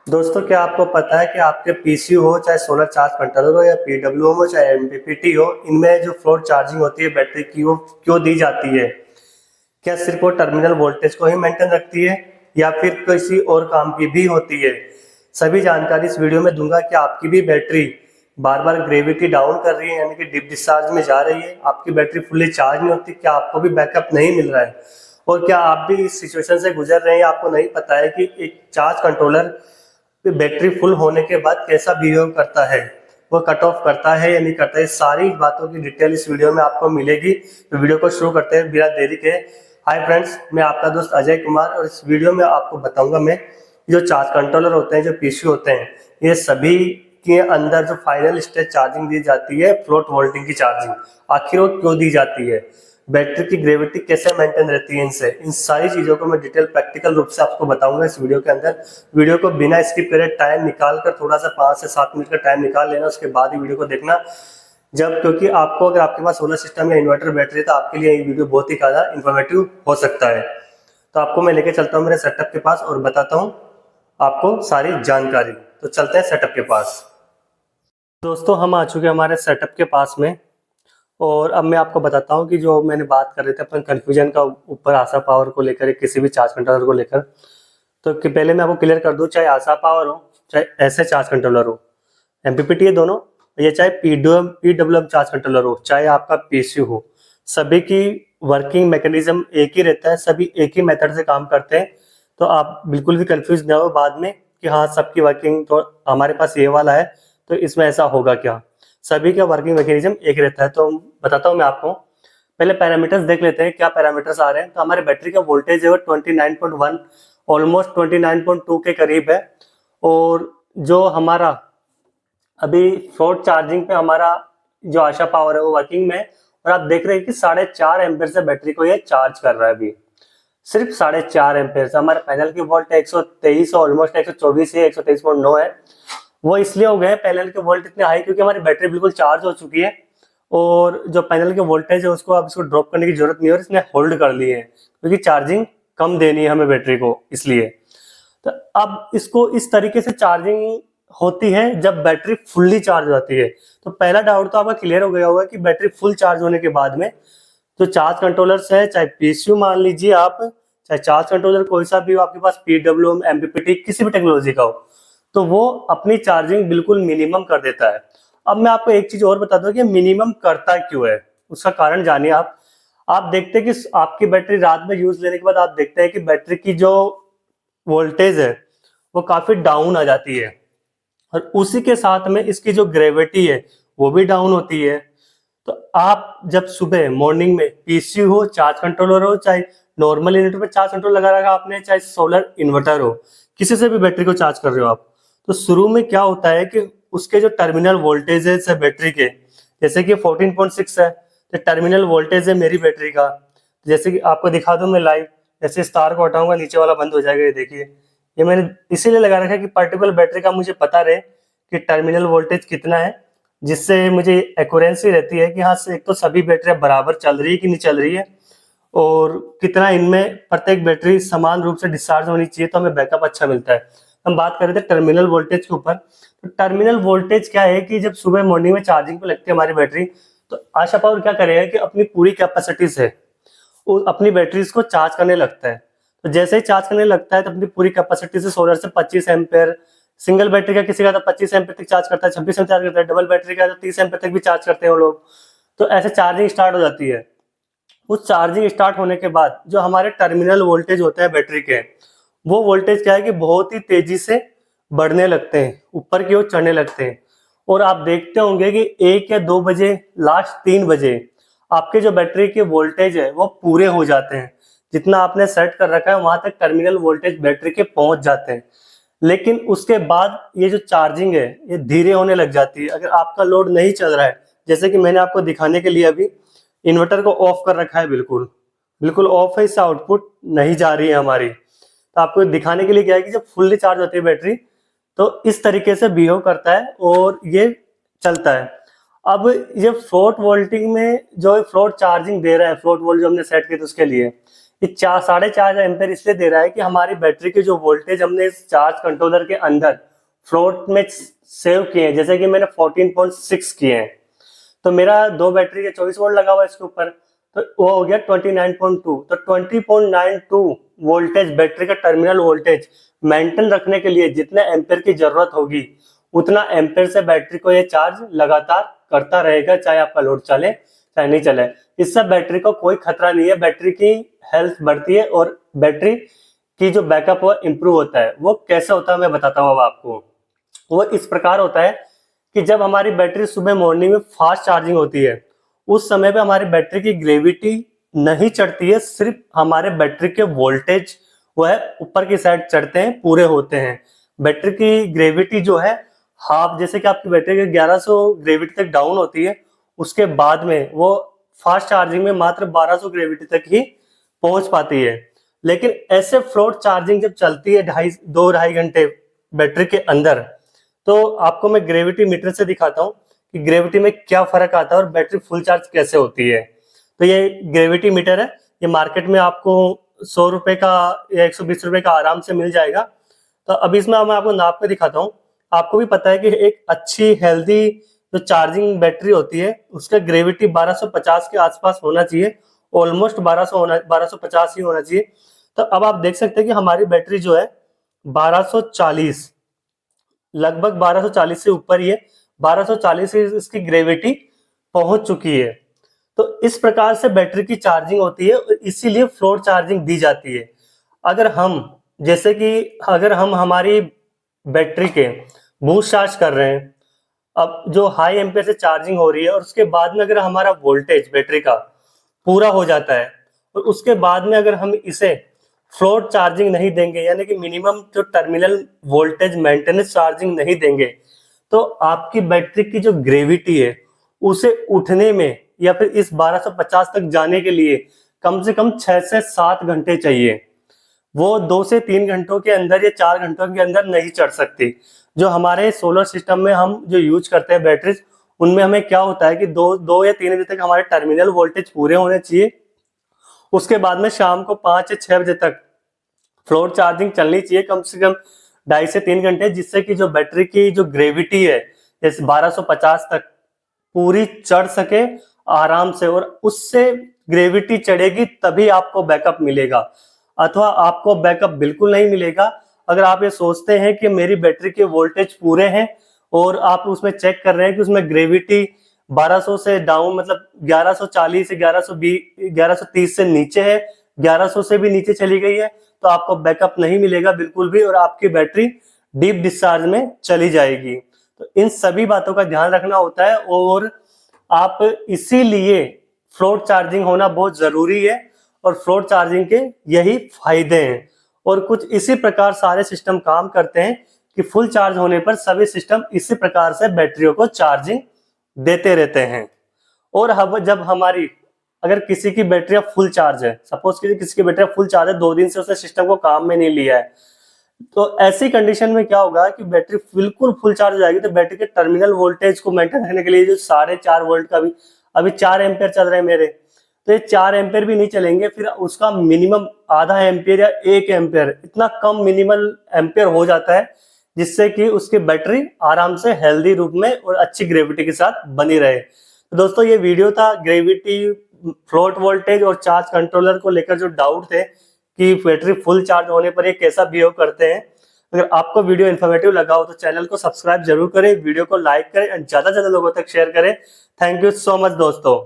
दोस्तों, क्या आपको पता है कि आपके पीसी हो, चाहे सोलर चार्ज कंट्रोलर हो या पीडब्ल्यूएम हो, चाहे एमपीपीटी हो, इनमें जो फ्लोट चार्जिंग होती है बैटरी की, वो क्यों दी जाती है? क्या सिर्फ वो टर्मिनल वोल्टेज को ही मेंटेन रखती है या फिर किसी और काम की भी होती है? सभी जानकारी इस वीडियो में दूंगा कि आपकी भी बैटरी बार बार ग्रेविटी डाउन कर रही है, यानी कि डिप डिस्चार्ज में जा रही है, आपकी बैटरी फुल्ली चार्ज नहीं होती, क्या आपको भी बैकअप नहीं मिल रहा है, और क्या आप भी इस सिचुएशन से गुजर रहे हैं, आपको नहीं पता है कि एक चार्ज कंट्रोलर बैटरी फुल होने के बाद कैसा बिहेव करता है, वो कट ऑफ करता है या नहीं करता है। सारी बातों की डिटेल इस वीडियो में आपको मिलेगी। तो वीडियो को शुरू करते हैं बिना देरी के। हाय फ्रेंड्स, मैं आपका दोस्त अजय कुमार, और इस वीडियो में आपको बताऊंगा मैं जो चार्ज कंट्रोलर होते हैं, जो पीसी होते हैं, ये सभी के अंदर जो फाइनल स्टेज चार्जिंग दी जाती है, फ्लोट वोल्टिंग की चार्जिंग, आखिर वो क्यों दी जाती है, बैटरी की ग्रेविटी कैसे मेंटेन रहती है, इनसे इन सारी चीज़ों को मैं डिटेल प्रैक्टिकल रूप से आपको बताऊंगा इस वीडियो के अंदर। वीडियो को बिना स्किप करे टाइम निकाल कर, थोड़ा सा 5 से 7 मिनट का टाइम निकाल लेना, उसके बाद ही वीडियो को देखना। क्योंकि आपको, अगर आपके पास सोलर सिस्टम या इन्वर्टर बैटरी है, तो आपके लिए ये वीडियो बहुत ही ज़्यादा इन्फॉर्मेटिव हो सकता है। तो आपको मैं लेके चलता हूँ मेरे सेटअप के पास और बताता हूँ आपको सारी जानकारी। तो चलते हैं सेटअप के पास। दोस्तों, हम आ चुके हैं हमारे सेटअप के पास में, और अब मैं आपको बताता हूँ कि जो मैंने बात कर रहे थे अपन कन्फ्यूजन का ऊपर, आशा पावर को लेकर, किसी भी चार्ज कंट्रोलर को लेकर। तो कि पहले मैं आपको क्लियर कर दूँ, चाहे आशा पावर हो, चाहे ऐसे चार्ज कंट्रोलर हो, एमपीपीटी है दोनों, ये चाहे पीडब्ल्यूएम चार्ज कंट्रोलर हो, चाहे आपका पीसी हो, सभी की वर्किंग मैकेनिज्म एक ही रहता है, सभी एक ही मेथड से काम करते हैं। तो आप बिल्कुल भी कंफ्यूज ना हो बाद में कि हाँ सबकी वर्किंग तो हमारे पास ये वाला है, तो इसमें ऐसा होगा क्या। सभी का वर्किंग मैकेनिज्म एक रहता है। तो बताता हूँ मैं आपको। पहले पैरामीटर्स देख लेते हैं क्या पैरामीटर्स आ रहे हैं। तो हमारे बैटरी का वोल्टेज है वो 29.1, ऑलमोस्ट 29.2 के करीब है। और जो हमारा अभी फ्लोट चार्जिंग पे हमारा जो आशा पावर है वो वर्किंग में है, और आप देख रहे हैं कि 4.5 एम्पेयर से बैटरी को ये चार्ज कर रहा है अभी। सिर्फ 4.5 एम्पेयर से। हमारे पैनल की वोल्ट 123, ऑलमोस्ट 124 है, 123.9 है। वो इसलिए हो गए पैनल के वोल्ट इतने हाई क्योंकि हमारी बैटरी बिल्कुल चार्ज हो चुकी है, और जो पैनल के वोल्टेज है उसको अब इसको ड्रॉप करने की जरूरत नहीं है, और इसने होल्ड कर लिए है क्योंकि चार्जिंग कम देनी है हमें बैटरी को, इसलिए। तो अब इसको इस तरीके से चार्जिंग होती है जब बैटरी फुल्ली चार्ज हो जाती है। तो पहला डाउट तो आपका क्लियर हो गया होगा कि बैटरी फुल चार्ज होने के बाद में जो चार्ज कंट्रोलर्स है, चाहे पीसीयू मान लीजिए आप, चाहे चार्ज कंट्रोलर कोई सा भी हो आपके पास, पीडब्ल्यूएम, एमपीपीटी, किसी भी टेक्नोलॉजी का हो, तो वो अपनी चार्जिंग बिल्कुल मिनिमम कर देता है। अब मैं आपको एक चीज और बता दूं कि मिनिमम करता क्यों है, उसका कारण जानिए आप। आप देखते हैं कि आपकी बैटरी रात में यूज लेने के बाद आप देखते हैं कि बैटरी की जो वोल्टेज है वो काफी डाउन आ जाती है, और उसी के साथ में इसकी जो ग्रेविटी है वो भी डाउन होती है। तो आप जब सुबह मॉर्निंग में पीसी हो, चार्ज कंट्रोलर हो, चाहे नॉर्मल इन्वर्टर पे चार्ज कंट्रोल लगा रखा आपने, चाहे सोलर इन्वर्टर हो, किसी से भी बैटरी को चार्ज कर रहे हो आप, तो शुरू में क्या होता है कि उसके जो टर्मिनल वोल्टेजेस है बैटरी के, जैसे कि 14.6 है, तो टर्मिनल वोल्टेज है मेरी बैटरी का। जैसे कि आपको दिखा दूं मैं लाइव, जैसे स्टार को हटाऊंगा नीचे वाला बंद हो जाएगा, ये देखिए। ये मैंने इसीलिए लगा रखा है कि पर्टिकुलर बैटरी का मुझे पता रहे कि टर्मिनल वोल्टेज कितना है, जिससे मुझे एक्यूरेंसी रहती है कि हाँ एक तो सभी बैटरियां बराबर चल रही है कि नहीं चल रही है, और कितना इनमें प्रत्येक बैटरी समान रूप से डिस्चार्ज होनी चाहिए, तो हमें बैकअप अच्छा मिलता है। हम बात कर रहे थे टर्मिनल वोल्टेज के ऊपर। तो टर्मिनल वोल्टेज क्या है कि जब सुबह मॉर्निंग में चार्जिंग पे लगती है हमारी बैटरी, तो आशा पावर क्या करेगा कि अपनी पूरी कैपेसिटी से वो अपनी बैटरीज को चार्ज करने लगता है। तो जैसे ही चार्ज करने लगता है तो अपनी पूरी कैपेसिटी से सोलर से 25 एम्पेयर, सिंगल बैटरी का किसी का तो 25 एम्पेयर तक चार्ज करता है, 26 एम्पेयर चार्ज करता है, डबल बैटरी का तो 30 एम्पेयर तक भी चार्ज करते हैं वो लोग। तो ऐसे चार्जिंग स्टार्ट हो जाती है। उस चार्जिंग स्टार्ट होने के बाद जो हमारे टर्मिनल वोल्टेज होते हैं बैटरी के, वो वोल्टेज क्या है कि बहुत ही तेजी से बढ़ने लगते हैं, ऊपर की ओर चढ़ने लगते हैं। और आप देखते होंगे कि 1 या 2 बजे, लास्ट 3 बजे, आपके जो बैटरी के वोल्टेज है वो पूरे हो जाते हैं। जितना आपने सेट कर रखा है वहां तक टर्मिनल वोल्टेज बैटरी के पहुंच जाते हैं। लेकिन उसके बाद ये जो चार्जिंग है ये धीरे होने लग जाती है अगर आपका लोड नहीं चल रहा है। जैसे कि मैंने आपको दिखाने के लिए अभी इन्वर्टर को ऑफ कर रखा है, बिल्कुल बिल्कुल ऑफ है, इससे आउटपुट नहीं जा रही है हमारी। तो आपको दिखाने के लिए क्या है कि जब फुल्ली चार्ज होती है बैटरी तो इस तरीके से बिहेव करता है और ये चलता है। अब ये फ्लोट वोल्टिंग में जो फ्लोट चार्जिंग दे रहा है, फ्लोट वोल्ट जो हमने सेट किया था उसके लिए, ये 4.5 एम्पेयर इसलिए दे रहा है कि हमारी बैटरी की जो वोल्टेज हमने इस चार्ज कंट्रोलर के अंदर फ्लोट में सेव किए हैं, जैसे कि मैंने 14.6 किए हैं, तो मेरा 2 बैटरी के 24 वोल्ट लगा हुआ है इसके ऊपर, तो वो हो गया 29.2। तो 20.92 वोल्टेज बैटरी का टर्मिनल वोल्टेज मेंटेन रखने के लिए जितने एम्पेयर की जरूरत होगी उतना एम्पेयर से बैटरी को ये चार्ज लगातार करता रहेगा, चाहे आपका लोड चले चाहे नहीं चले। इससे बैटरी को कोई खतरा नहीं है, बैटरी की हेल्थ बढ़ती है और बैटरी की जो बैकअप वो इंप्रूव होता है। वो कैसे होता है मैं बताता हूँ अब आपको। वो इस प्रकार होता है कि जब हमारी बैटरी सुबह मॉर्निंग में फास्ट चार्जिंग होती है, उस समय पे हमारी बैटरी की ग्रेविटी नहीं चढ़ती है, सिर्फ हमारे बैटरी के वोल्टेज वो है ऊपर की साइड चढ़ते हैं, पूरे होते हैं। बैटरी की ग्रेविटी जो है हाफ, जैसे कि आपकी बैटरी के 1100 ग्रेविटी तक डाउन होती है, उसके बाद में वो फास्ट चार्जिंग में मात्र 1200 ग्रेविटी तक ही पहुंच पाती है। लेकिन ऐसे फ्लोट चार्जिंग जब चलती है 2-2.5 घंटे बैटरी के अंदर, तो आपको मैं ग्रेविटी मीटर से दिखाता हूँ कि ग्रेविटी में क्या फर्क आता है और बैटरी फुल चार्ज कैसे होती है। तो ये ग्रेविटी मीटर है, ये मार्केट में आपको 100 रुपए का या 120 रुपए का आराम से मिल जाएगा। तो अभी इसमें मैं आपको नाप के दिखाता हूँ। आपको भी पता है कि एक अच्छी हेल्दी जो चार्जिंग बैटरी होती है उसका ग्रेविटी 1250 के आसपास होना चाहिए, ऑलमोस्ट 1250 ही होना चाहिए। तो अब आप देख सकते हैं कि हमारी बैटरी जो है 1240, लगभग 1240 से ऊपर ही है, 1240 से इसकी ग्रेविटी पहुंच चुकी है। तो इस प्रकार से बैटरी की चार्जिंग होती है, इसीलिए फ्लोट चार्जिंग दी जाती है। अगर हम जैसे कि अगर हम हमारी बैटरी के बूस्ट चार्ज कर रहे हैं, अब जो हाई एम्पेयर से चार्जिंग हो रही है और उसके बाद में अगर हमारा वोल्टेज बैटरी का पूरा हो जाता है और उसके बाद में अगर हम इसे फ्लोट चार्जिंग नहीं देंगे, यानी कि मिनिमम जो टर्मिनल वोल्टेज मेंटेनेंस चार्जिंग नहीं देंगे, तो आपकी बैटरी की जो ग्रेविटी है उसे उठने में या फिर इस 1250 तक जाने के लिए कम से कम 6 से 7 घंटे चाहिए। वो 2 से 3 घंटों के अंदर या 4 घंटों के अंदर नहीं चढ़ सकती। जो हमारे सोलर सिस्टम में हम जो यूज करते हैं बैटरीज, उनमें हमें क्या होता है कि 2 या 3 बजे तक हमारे टर्मिनल वोल्टेज पूरे होने चाहिए, उसके बाद में शाम को 5 या 6 बजे तक फ्लोट चार्जिंग चलनी चाहिए कम से कम 2.5 से 3 घंटे, जिससे कि जो बैटरी की जो ग्रेविटी है जैसे 1250 तक पूरी चढ़ सके आराम से, और उससे ग्रेविटी चढ़ेगी तभी आपको बैकअप मिलेगा, अथवा आपको बैकअप बिल्कुल नहीं मिलेगा। अगर आप ये सोचते हैं कि मेरी बैटरी के वोल्टेज पूरे हैं और आप उसमें चेक कर रहे हैं कि उसमें ग्रेविटी 1200 से डाउन, मतलब 1140 से 1130 से नीचे है, 1100 से भी नीचे चली गई है, तो आपको बैकअप नहीं मिलेगा बिल्कुल भी और आपकी बैटरी डीप डिस्चार्ज में चली जाएगी। तो इन सभी बातों का ध्यान रखना होता है और आप इसीलिए फ्लोट चार्जिंग होना बहुत जरूरी है और फ्लोट चार्जिंग के यही फायदे हैं। और कुछ इसी प्रकार सारे सिस्टम काम करते हैं कि फुल चार्ज होने पर सभी सिस्टम इसी प्रकार से बैटरियों को चार्जिंग देते रहते हैं। और अब जब हमारी अगर किसी की बैटरी फुल चार्ज है, सपोज कीजिए किसी की बैटरी फुल चार्ज है, 2 दिन से उसने सिस्टम को काम में नहीं लिया है, तो ऐसी कंडीशन में क्या होगा कि बैटरी बिल्कुल फुल चार्ज हो जाएगी। तो बैटरी के टर्मिनल वोल्टेज को मेंटेन करने के लिए जो 4.5 वोल्ट का अभी 4 एम्पेयर चल रहे हैं मेरे, तो ये 4 एम्पेयर भी नहीं चलेंगे, फिर उसका मिनिमम आधा एम्पेयर या 1 एम्पेयर, इतना कम मिनिमल एम्पेयर हो जाता है जिससे कि उसकी बैटरी आराम से हेल्दी रूप में और अच्छी ग्रेविटी के साथ बनी रहे। तो दोस्तों ये वीडियो था ग्रेविटी, फ्लोट वोल्टेज और चार्ज कंट्रोलर को लेकर जो डाउट थे कि बैटरी फुल चार्ज होने पर ये कैसा बिहेव करते हैं। अगर आपको वीडियो इन्फॉर्मेटिव लगा हो तो चैनल को सब्सक्राइब जरूर करें, वीडियो को लाइक करें और ज्यादा से ज्यादा लोगों तक शेयर करें। थैंक यू सो मच दोस्तों।